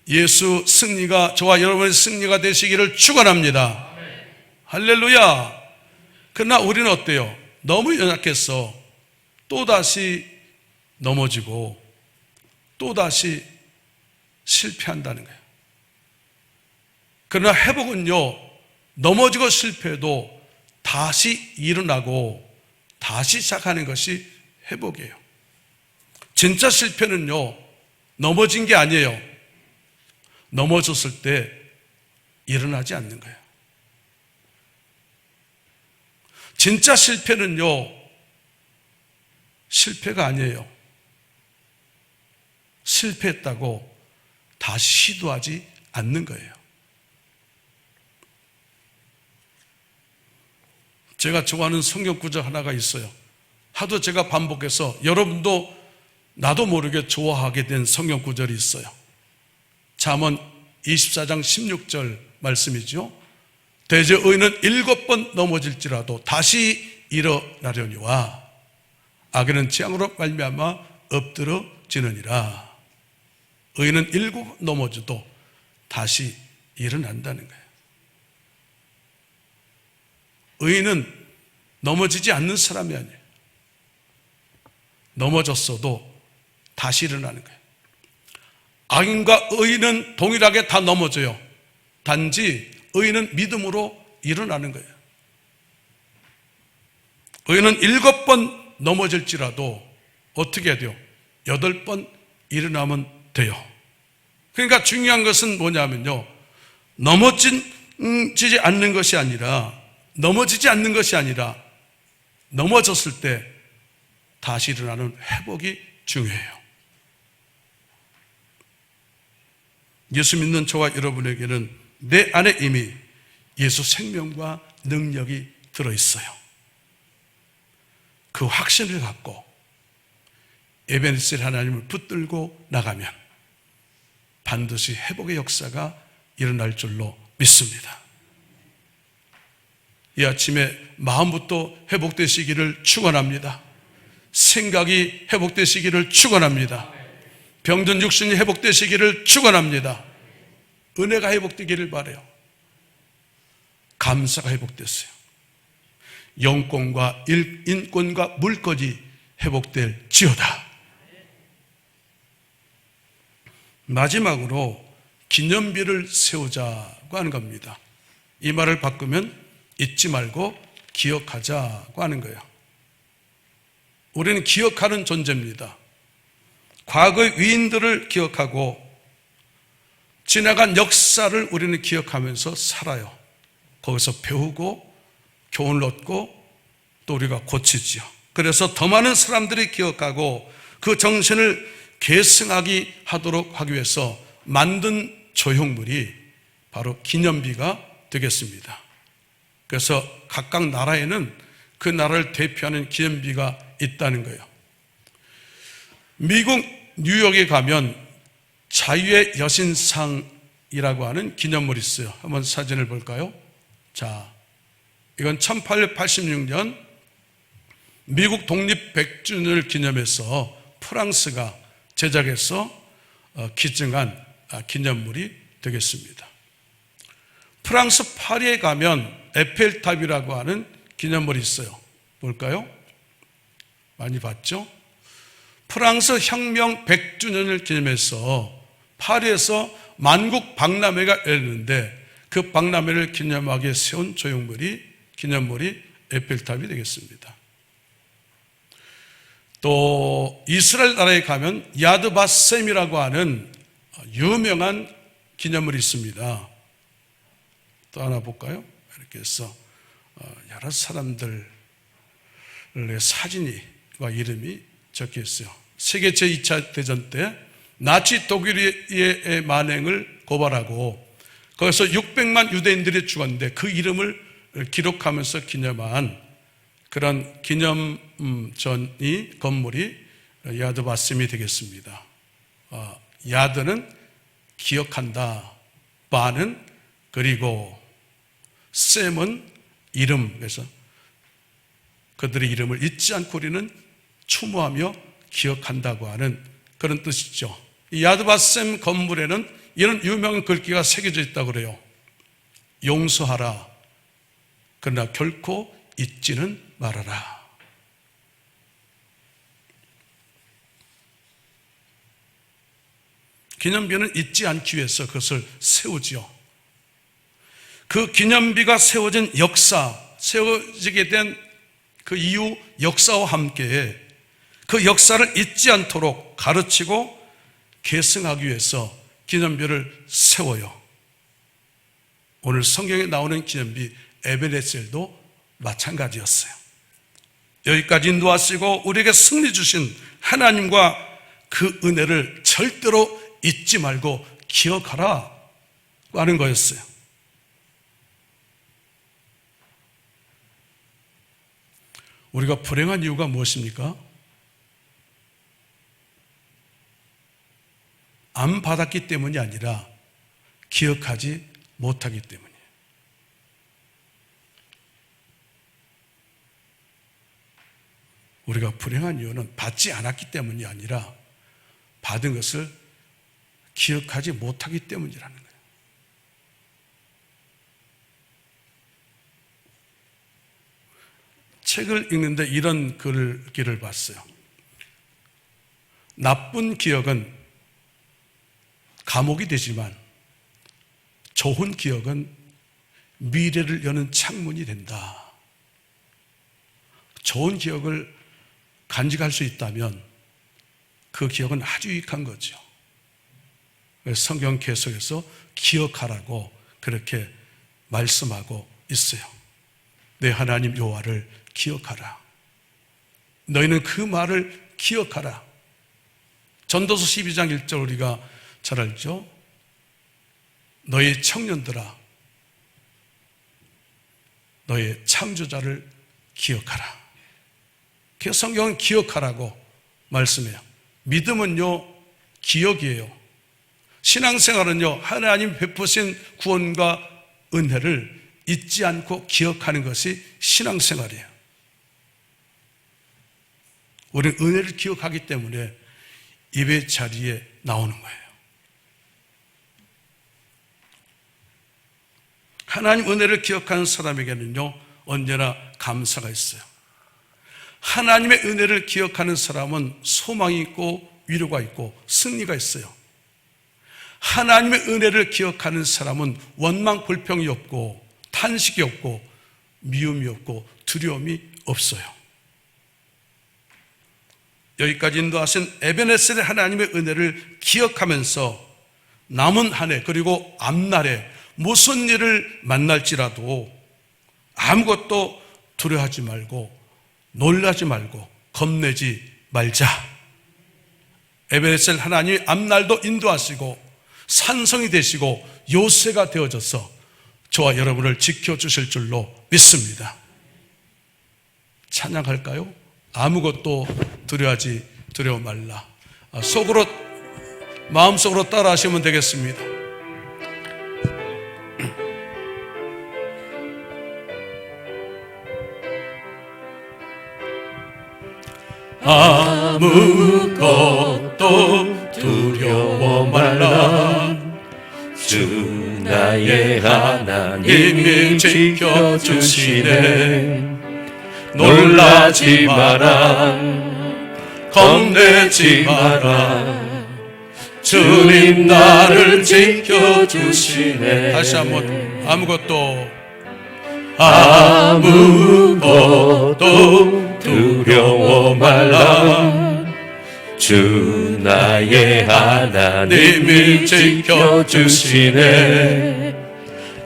[SPEAKER 1] 예수 승리가 저와 여러분의 승리가 되시기를 축원합니다. 할렐루야. 그러나 우리는 어때요? 너무 연약해서 또다시 넘어지고 또다시 실패한다는 거예요. 그러나 회복은요, 넘어지고 실패해도 다시 일어나고 다시 시작하는 것이 회복이에요. 진짜 실패는요, 넘어진 게 아니에요. 넘어졌을 때 일어나지 않는 거예요. 진짜 실패는요, 실패가 아니에요. 실패했다고 다시 시도하지 않는 거예요. 제가 좋아하는 성경 구절 하나가 있어요. 하도 제가 반복해서 여러분도 나도 모르게 좋아하게 된 성경 구절이 있어요. 잠언 24장 16절 말씀이죠. 대저 의인은 7번 넘어질지라도 다시 일어나려니와 악인은 재앙으로 말미암아 엎드러지느니라. 의인은 7번 넘어져도 다시 일어난다는 거예요. 의인은 넘어지지 않는 사람이 아니에요. 넘어졌어도 다시 일어나는 거예요. 악인과 의인은 동일하게 다 넘어져요. 단지 의인은 믿음으로 일어나는 거예요. 의인은 7번 넘어질지라도 어떻게 돼요? 8번 일어나면 돼요. 그러니까 중요한 것은 뭐냐면요, 넘어지지 않는 것이 아니라 넘어졌을 때 다시 일어나는 회복이 중요해요. 예수 믿는 저와 여러분에게는 내 안에 이미 예수 생명과 능력이 들어있어요. 그 확신을 갖고 에베네셀 하나님을 붙들고 나가면 반드시 회복의 역사가 일어날 줄로 믿습니다. 이 아침에 마음부터 회복되시기를 축원합니다. 생각이 회복되시기를 축원합니다. 병든 육신이 회복되시기를 축원합니다. 은혜가 회복되기를 바라요. 감사가 회복됐어요. 영권과 인권과 물권이 회복될 지어다. 마지막으로 기념비를 세우자고 하는 겁니다. 이 말을 바꾸면 잊지 말고 기억하자고 하는 거예요. 우리는 기억하는 존재입니다. 과거의 위인들을 기억하고 지나간 역사를 우리는 기억하면서 살아요. 거기서 배우고 교훈을 얻고 또 우리가 고치지요. 그래서 더 많은 사람들이 기억하고 그 정신을 계승하게 하도록 하기 위해서 만든 조형물이 바로 기념비가 되겠습니다. 그래서 각각 나라에는 그 나라를 대표하는 기념비가 있다는 거예요. 미국 뉴욕에 가면 자유의 여신상이라고 하는 기념물이 있어요. 한번 사진을 볼까요? 자, 이건 1886년 미국 독립 100주년을 기념해서 프랑스가 제작해서 기증한 기념물이 되겠습니다. 프랑스 파리에 가면 에펠탑이라고 하는 기념물이 있어요. 볼까요? 많이 봤죠? 프랑스 혁명 100주년을 기념해서 파리에서 만국 박람회가 열렸는데 그 박람회를 기념하게 세운 기념물이 에펠탑이 되겠습니다. 또 이스라엘 나라에 가면 야드바셈이라고 하는 유명한 기념물이 있습니다. 또 하나 볼까요? 이렇게 해서 여러 사람들의 사진과 이름이 적혀 있어요. 세계 제2차 대전 때 나치 독일의 만행을 고발하고 거기서 600만 유대인들이 죽었는데 그 이름을 기록하면서 기념한 그런 기념전이 건물이 야드바셈이 되겠습니다. 야드는 기억한다, 바는 그리고 셈은 이름, 그래서 그들의 이름을 잊지 않고 우리는 추모하며 기억한다고 하는 그런 뜻이죠. 이 야드바셈 건물에는 이런 유명한 글귀가 새겨져 있다고 그래요. 용서하라, 그러나 결코 잊지는 말아라. 기념비는 잊지 않기 위해서 그것을 세우지요. 그 기념비가 세워진 역사, 세워지게 된 그 이후 역사와 함께 그 역사를 잊지 않도록 가르치고 계승하기 위해서 기념비를 세워요. 오늘 성경에 나오는 기념비 에베네셀도 마찬가지였어요. 여기까지 인도하시고 우리에게 승리 주신 하나님과 그 은혜를 절대로 잊지 말고 기억하라 하는 거였어요. 우리가 불행한 이유가 무엇입니까? 안 받았기 때문이 아니라 기억하지 못하기 때문이에요. 우리가 불행한 이유는 받지 않았기 때문이 아니라 받은 것을 기억하지 못하기 때문이라는 거예요. 책을 읽는데 이런 글을 봤어요. 나쁜 기억은 감옥이 되지만 좋은 기억은 미래를 여는 창문이 된다. 좋은 기억을 간직할 수 있다면 그 기억은 아주 유익한 거죠. 성경 계속해서 기억하라고 그렇게 말씀하고 있어요. 내 하나님 여호와를 기억하라. 너희는 그 말을 기억하라. 전도서 12장 1절 우리가 잘 알죠? 너희 청년들아, 너희 창조자를 기억하라. 그래서 성경은 기억하라고 말씀해요. 믿음은요, 기억이에요. 신앙생활은요, 하나님 베푸신 구원과 은혜를 잊지 않고 기억하는 것이 신앙생활이에요. 우리는 은혜를 기억하기 때문에 예배 자리에 나오는 거예요. 하나님 은혜를 기억하는 사람에게는요, 언제나 감사가 있어요. 하나님의 은혜를 기억하는 사람은 소망이 있고 위로가 있고 승리가 있어요. 하나님의 은혜를 기억하는 사람은 원망 불평이 없고 탄식이 없고 미움이 없고 두려움이 없어요. 여기까지 인도하신 에베네셀의 하나님의 은혜를 기억하면서 남은 한 해 그리고 앞날에 무슨 일을 만날지라도 아무것도 두려워하지 말고 놀라지 말고 겁내지 말자. 에베네셀 하나님이 앞날도 인도하시고 산성이 되시고 요새가 되어져서 저와 여러분을 지켜주실 줄로 믿습니다. 찬양할까요? 아무것도 두려워 말라. 속으로 마음속으로 따라하시면 되겠습니다.
[SPEAKER 2] 아무것도 두려워 말라. 주 나의 하나님이 지켜주시네. 놀라지 마라, 겁내지 마라. 주님 나를 지켜주시네.
[SPEAKER 1] 다시 한번 아무것도
[SPEAKER 2] 두려워 말라. 주 나의 하나님이 지켜주시네.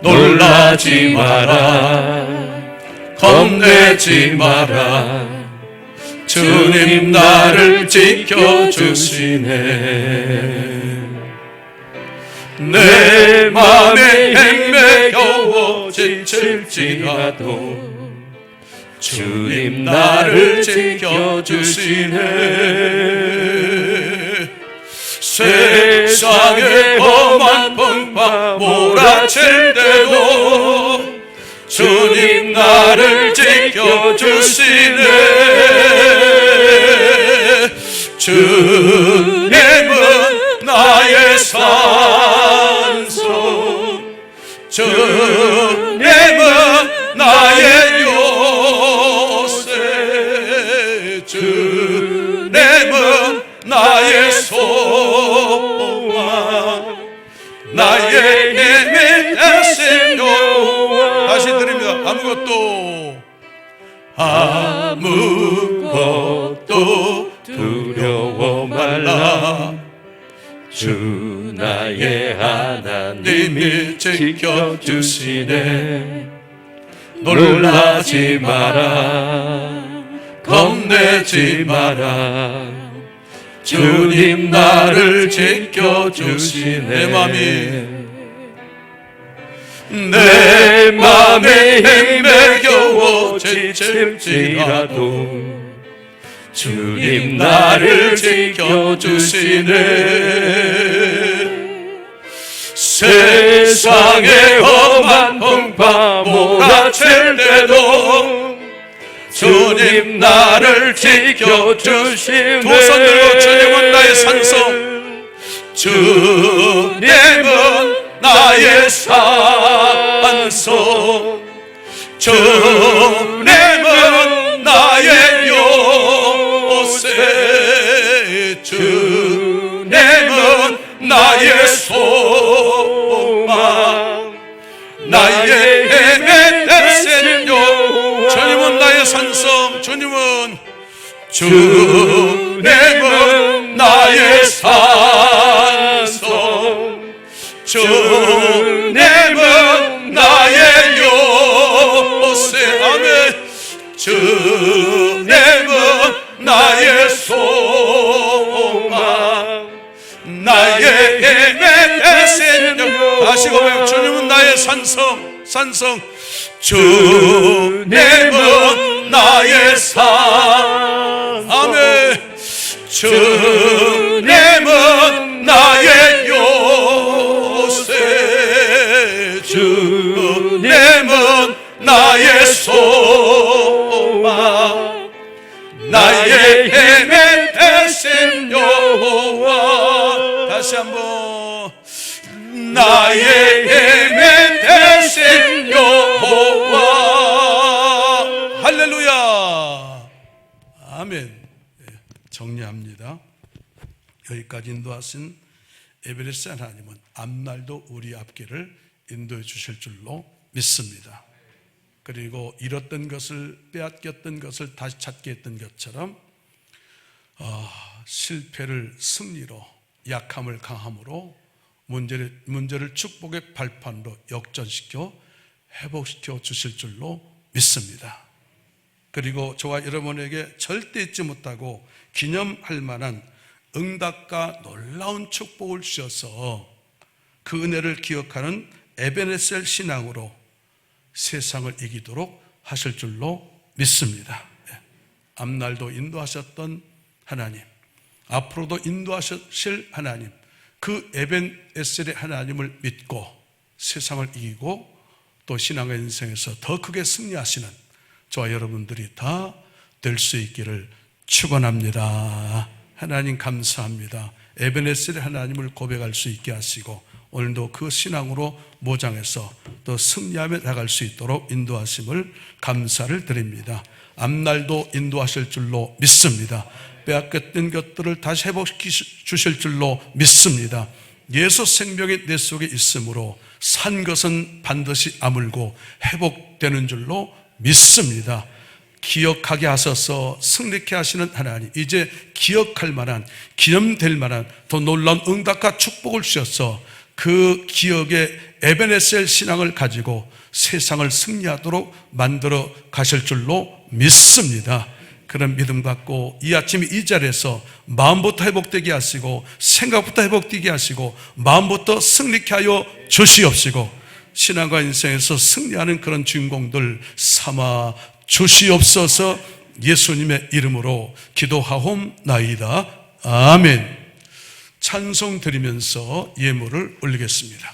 [SPEAKER 2] 놀라지 마라, 겁내지 마라. 주님 나를 지켜주시네. 내 맘에 헤매 겨워 지칠지라도 주님 나를 지켜주시네. 세상의 험한 풍파 몰아칠 때도 주님 나를 지켜주시네. 주님은 나의 산소, 주님은 나의 요새, 주님은 나의 소망, 나의 힘이 되신 여호와.
[SPEAKER 1] 다시 드립니다.
[SPEAKER 2] 아무것도 두려워 말라. 주 나의 하나님이 지켜주시네. 놀라지 마라, 겁내지 마라. 주님 나를 지켜주시네. 내 맘에 힘에 겨워 지칠지라도 주님 나를 지켜주시네. 세상의 험한 풍파 몰아칠 때도 주님 나를 지켜주시네. 두 손 들고 주님은 나의 산성, 주님은 나의 산성, 주님은 나의 요새, 주님은 나의 소망, 나의 힘의 대신 여호와. 주님은 나의 산성, 주님은 나의 산성, 주님은 나의 요새. 아멘. 주님은 나의 소망, 나의 힘의 대신 여호와. 다시 고백. 주님은 나의 산성, 산성. 주님은 나의 산. 아멘. 주님은 나의 요새, 주님은 나의 소망, 나의 힘의 대신 여호와. 다시 한번. 나의 힘의 대신 여호와. 할렐루야. 아멘. 정리합니다. 여기까지 인도하신 에베레스 하나님은 앞날도 우리 앞길을 인도해 주실 줄로 믿습니다. 그리고 잃었던 것을, 빼앗겼던 것을 다시 찾게 했던 것처럼 실패를 승리로, 약함을 강함으로, 문제를 축복의 발판으로 역전시켜 회복시켜 주실 줄로 믿습니다. 그리고 저와 여러분에게 절대 잊지 못하고 기념할 만한 응답과 놀라운 축복을 주셔서 그 은혜를 기억하는 에베네셀 신앙으로 세상을 이기도록 하실 줄로 믿습니다. 앞날도 인도하셨던 하나님, 앞으로도 인도하실 하나님, 그 에베네셀의 하나님을 믿고 세상을 이기고 또 신앙의 인생에서 더 크게 승리하시는 저와 여러분들이 다 될 수 있기를 축원합니다. 하나님 감사합니다. 에베네셀의 하나님을 고백할 수 있게 하시고 오늘도 그 신앙으로 모장해서 또 승리하며 나갈 수 있도록 인도하심을 감사를 드립니다. 앞날도 인도하실 줄로 믿습니다. 빼앗겼던 것들을 다시 회복시켜 주실 줄로 믿습니다. 예수 생명이 내 속에 있으므로 산 것은 반드시 아물고 회복되는 줄로 믿습니다. 기억하게 하셔서 승리케 하시는 하나님, 이제 기억할 만한, 기념될 만한 더 놀라운 응답과 축복을 주셔서 그 기억의 에베네셀 신앙을 가지고 세상을 승리하도록 만들어 가실 줄로 믿습니다. 그런 믿음 갖고 이 아침 이 자리에서 마음부터 회복되게 하시고 생각부터 회복되게 하시고 마음부터 승리케 하여 주시옵시고 신앙과 인생에서 승리하는 그런 주인공들 삼아 주시옵소서. 예수님의 이름으로 기도하옵나이다. 아멘. 찬송 드리면서 예물을 올리겠습니다.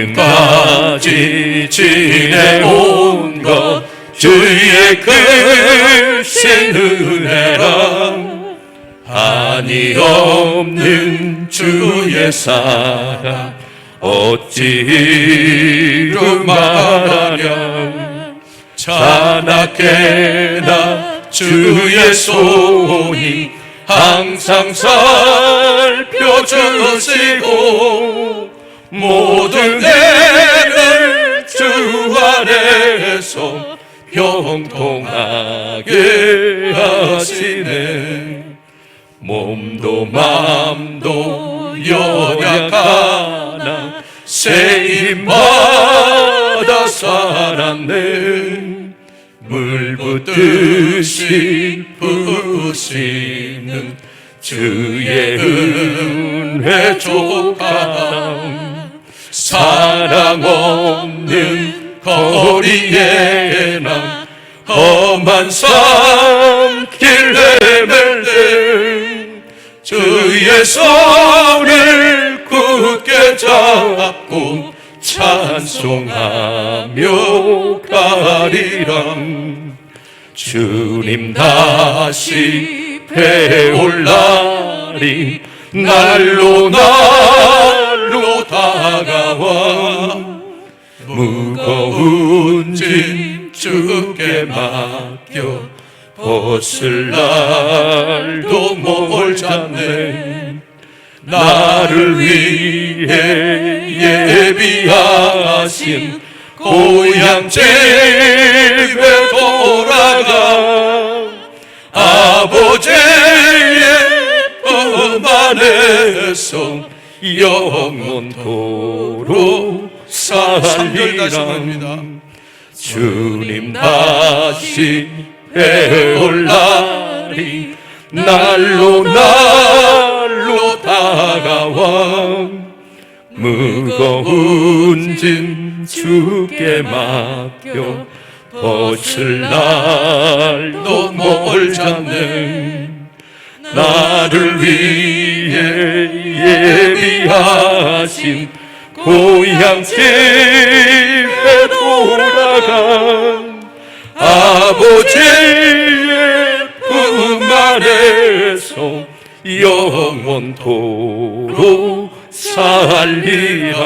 [SPEAKER 2] 지금까지 지내온 것 주의 크신 은혜라. 한이 없는 주의 사랑 어찌로 말하랴. 자나깨나 주의 손이 항상 살펴주시고 모든 애를 주 안에서 형통하게 하시네. 몸도 맘도 연약하나 새 힘받아 살았네. 물 붓듯이 부으시는 주의 은혜 조각. 사랑 없는 거리에 난 험한 산길 헤맬 때 주의 손을 굳게 잡고 찬송하며 가리라. 주님 다시 배올 날이 날로 다가와 무거운 짐 주께 맡겨 벗을 날도 멀잖네. 나를 위해 예비하신 고향 집에 돌아가 아버지의 품 안에서 영원토록 살리라. 주님 다시 배올 날이 날로 다가와 무거운 짐 주께 맡겨 벗을 날도 멀잖네. 나를 위해 예비하신 고향 집에 돌아가 아버지의 품 안에서 영원토록 살리라.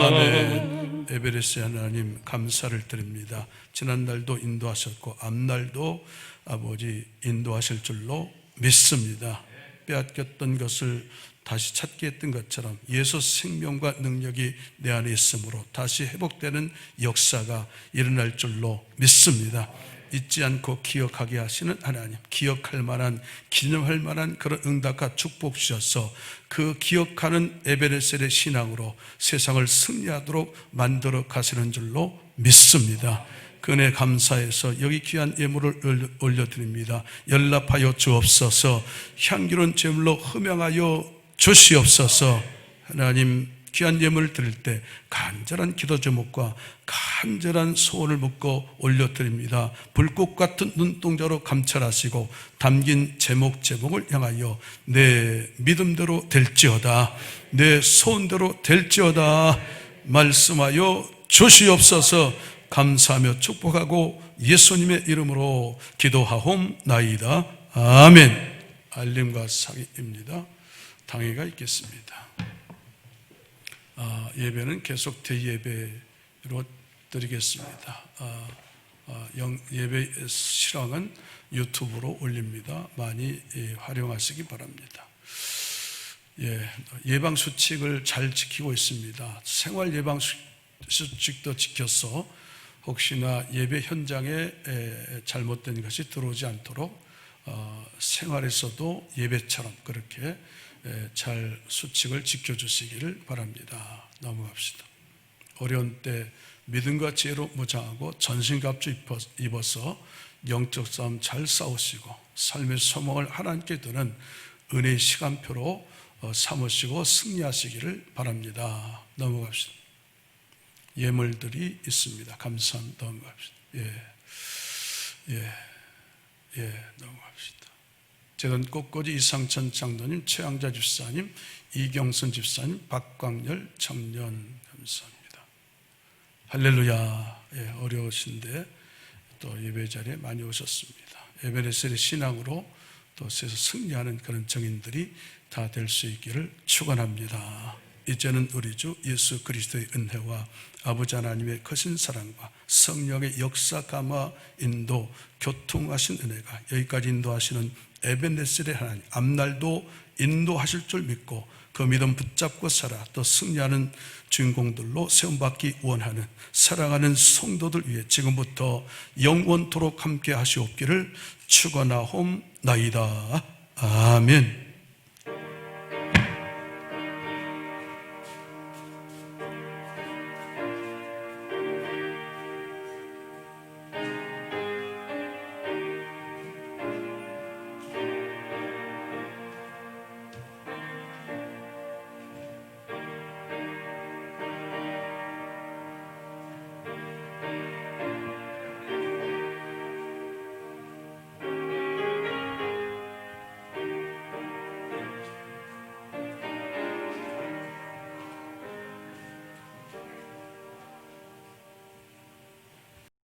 [SPEAKER 1] 아멘. 에베레스 하나님 감사를 드립니다. 지난날도 인도하셨고 앞날도 아버지 인도하실 줄로 믿습니다. 빼앗겼던 것을 다시 찾게 했던 것처럼 예수 생명과 능력이 내 안에 있으므로 다시 회복되는 역사가 일어날 줄로 믿습니다. 잊지 않고 기억하게 하시는 하나님, 기억할 만한, 기념할 만한 그런 응답과 축복 주셔서 그 기억하는 에베레셀의 신앙으로 세상을 승리하도록 만들어 가시는 줄로 믿습니다. 그 은혜 감사해서 여기 귀한 예물을 올려드립니다. 연락하여 주옵소서. 향기로운 제물로 흠양하여 주시옵소서. 하나님, 귀한 예물을 드릴 때 간절한 기도 제목과 간절한 소원을 묻고 올려드립니다. 불꽃 같은 눈동자로 감찰하시고 담긴 제목을 향하여 내 믿음대로 될지어다, 내 소원대로 될지어다 말씀하여 주시옵소서. 감사하며 축복하고 예수님의 이름으로 기도하옵나이다. 아멘. 알림과 상의입니다. 당회가 있겠습니다. 예배는 계속 대예배로 드리겠습니다. 예배 실황은 유튜브로 올립니다. 많이 활용하시기 바랍니다. 예방수칙을 잘 지키고 있습니다. 생활 예방수칙도 지켜서 혹시나 예배 현장에 잘못된 것이 들어오지 않도록 생활에서도 예배처럼 그렇게 잘 수칙을 지켜주시기를 바랍니다. 넘어갑시다. 어려운 때 믿음과 지혜로 무장하고 전신갑주 입어서 영적 싸움 잘 싸우시고 삶의 소망을 하나님께 두는 은혜의 시간표로 삼으시고 승리하시기를 바랍니다. 넘어갑시다. 예물들이 있습니다. 감사합니다. 넘어갑시다. 넘어갑시다. 제는 꽃꽂이 이상천 장로님, 최양자 집사님, 이경선 집사님, 박광열 청년 감사합니다. 할렐루야. 어려우신데 또 예배 자리에 많이 오셨습니다. 에베레셀의 신앙으로 또 세상 승리하는 그런 정인들이 다 될 수 있기를 축원합니다. 이제는 우리 주 예수 그리스도의 은혜와 아버지 하나님의 크신 사랑과 성령의 역사 감화 인도 교통하신 은혜가 여기까지 인도하시는 에벤네셀의 하나님 앞날도 인도하실 줄 믿고 그 믿음 붙잡고 살아 또 승리하는 주인공들로 세움받기 원하는 사랑하는 성도들 위해 지금부터 영원토록 함께 하시옵기를 축원하옵나이다. 아멘.